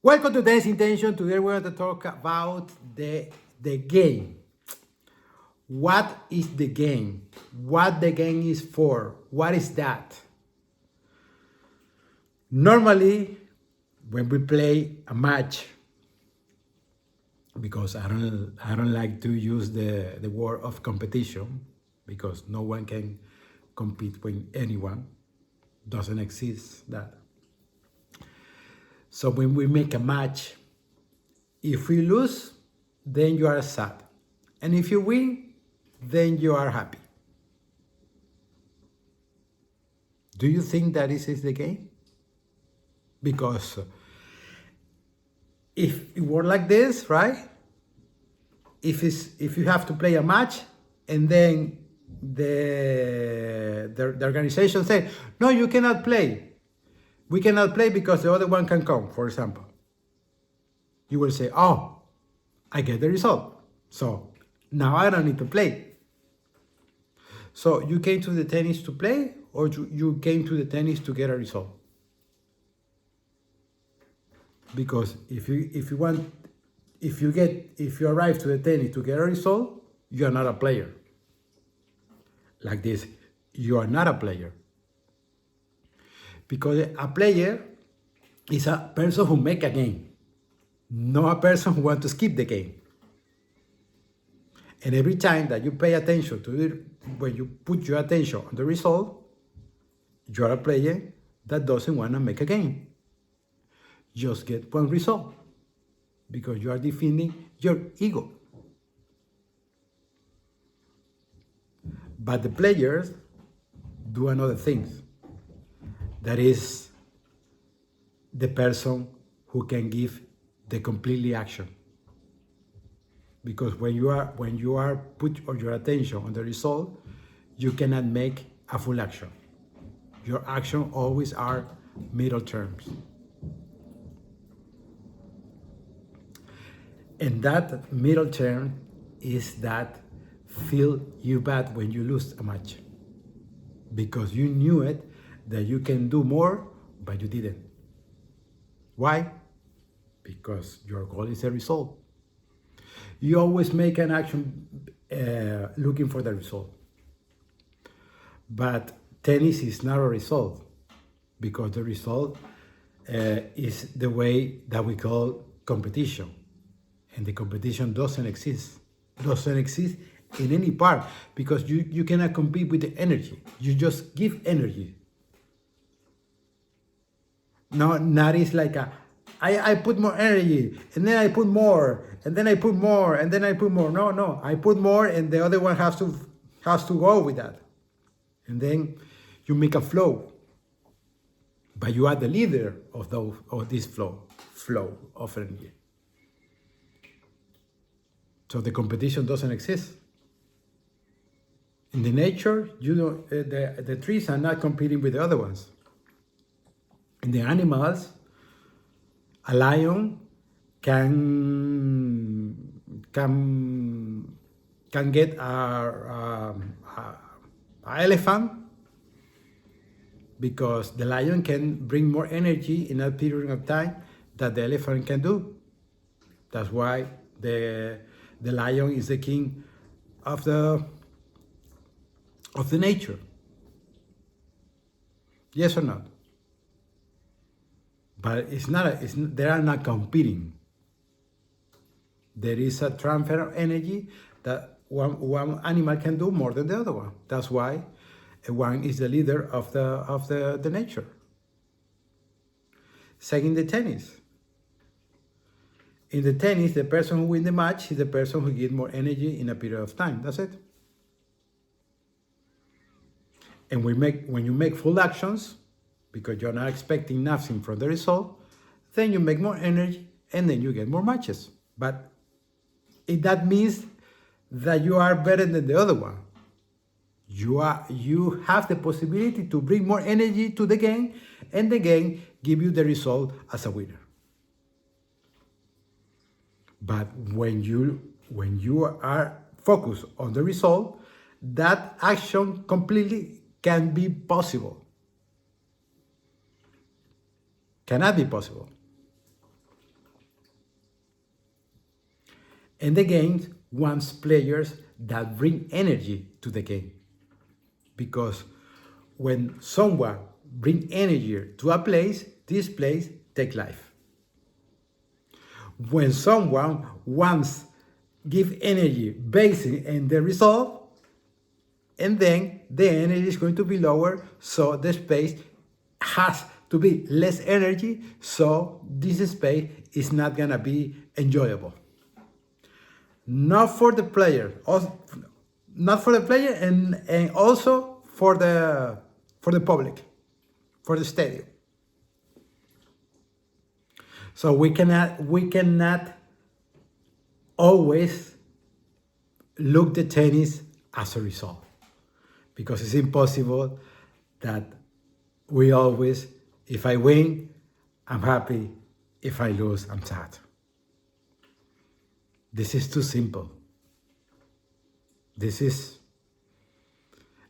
Welcome to Tennis Intention. Today we're going to talk about the game. What is the game? What the game is for? What is that? Normally, when we play a match, because I don't like to use the word of competition, because no one can compete with anyone. Doesn't exist that. So when we make a match, if we lose, then you are sad. And if you win, then you are happy. Do you think that this is the game? Because if it were like this, right? If you have to play a match and then the organization say, no, you cannot play. We cannot play because the other one can come, for example. You will say, oh, I get the result. So now I don't need to play. So you came to the tennis to play, or you came to the tennis to get a result? Because if you arrive to the tennis to get a result, you are not a player. Like this, you are not a player. Because a player is a person who make a game, not a person who wants to skip the game. And every time that you pay attention to it, when you put your attention on the result, you are a player that doesn't want to make a game. Just get one result, because you are defending your ego. But the players do another thing. That is the person who can give the completely action. Because when you are put your attention on the result, you cannot make a full action. Your action always are middle terms. And that middle term is that feel you bad when you lose a match. Because you knew it, that you can do more, but you didn't. Why? Because your goal is a result. You always make an action looking for the result. But tennis is not a result, because the result is the way that we call competition. And the competition doesn't exist in any part, because you cannot compete with the energy. You just give energy. No, not is like I put more energy, and then I put more, and then I put more, and then I put more. No, I put more, and the other one has to go with that. And then you make a flow. But you are the leader of this flow of energy. So the competition doesn't exist. In the nature, the trees are not competing with the other ones. In the animals, a lion can get a elephant, because the lion can bring more energy in a period of time that the elephant can do. That's why the lion is the king of the nature. Yes or not? But they are not competing. There is a transfer of energy that one animal can do more than the other one. That's why one is the leader of the nature. Same in the tennis. In the tennis, the person who wins the match is the person who gives more energy in a period of time. That's it. And when you make full actions, because you're not expecting nothing from the result, then you make more energy, and then you get more matches. But that means that you are better than the other one. You have the possibility to bring more energy to the game, and the game give you the result as a winner. But when you are focused on the result, that action completely can be possible. Cannot be possible. And the game wants players that bring energy to the game. Because when someone bring energy to a place, this place take life. When someone wants give energy based in the result, and then the energy is going to be lower, so the space has to be less energy, so this space is not gonna be enjoyable. Not for the player, not for the player, and also for the public, for the stadium. So we cannot always look the tennis as a result, because it's impossible that we always, if I win, I'm happy, if I lose, I'm sad. This is too simple. This is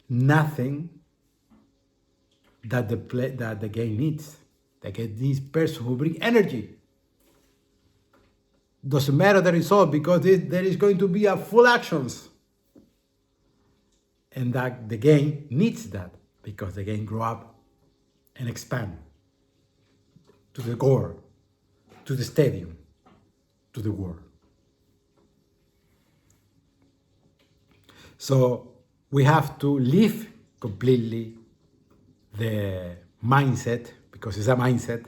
nothing that the game needs. The game needs person who bring energy. Doesn't matter the result, because there is going to be a full actions. And that the game needs that, because the game grow up and expand to the core, to the stadium, to the world. So we have to leave completely the mindset, because it's a mindset,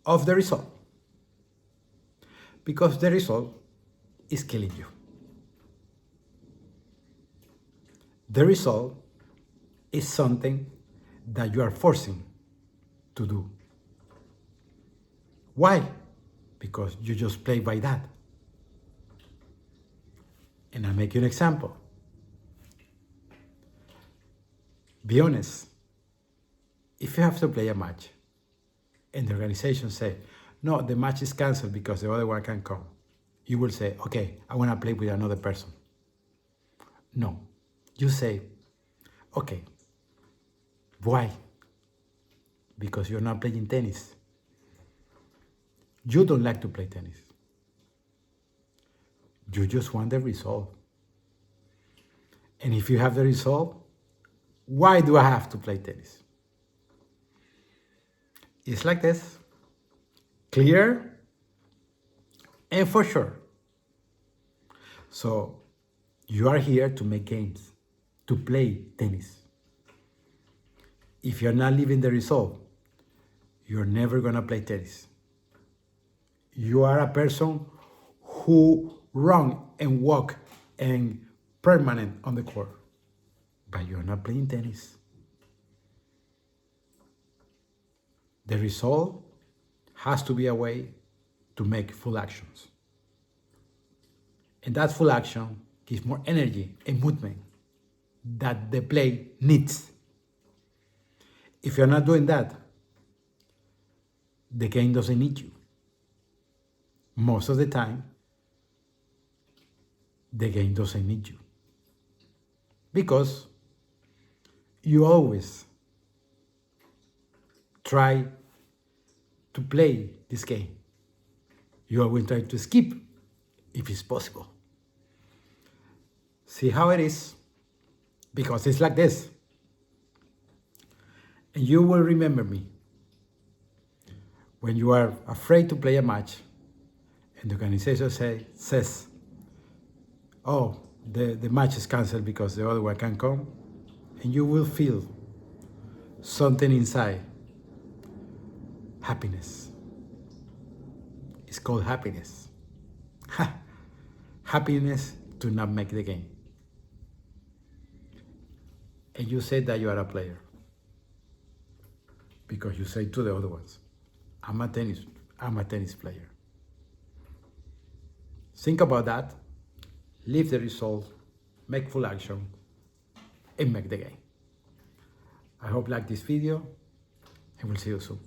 of the result. Because the result is killing you. The result is something that you are forcing to do. Why? Because you just play by that. And I'll make you an example. Be honest. If you have to play a match and the organization say, no, the match is canceled because the other one can come, you will say, okay, I want to play with another person. No. You say, okay, why? Because you're not playing tennis. You don't like to play tennis. You just want the result. And if you have the result, why do I have to play tennis? It's like this. Clear and for sure. So you are here to make games, to play tennis. If you're not living the result, you're never gonna play tennis. You are a person who run and walk and permanent on the court, but you're not playing tennis. The result has to be a way to make full actions. And that full action gives more energy and movement that the play needs. If you're not doing that, the game doesn't need you. Most of the time, the game doesn't need you. Because you always try to play this game. You always try to skip if it's possible. See how it is? Because it's like this. And you will remember me when you are afraid to play a match and the organization says, oh, the match is canceled because the other one can't come, and you will feel something inside. Happiness. It's called happiness. Happiness to not make the game. And you say that you are a player. Because you say to the other ones, I'm a tennis player. Think about that, leave the result, make full action, and make the game. I hope you like this video, and we'll see you soon.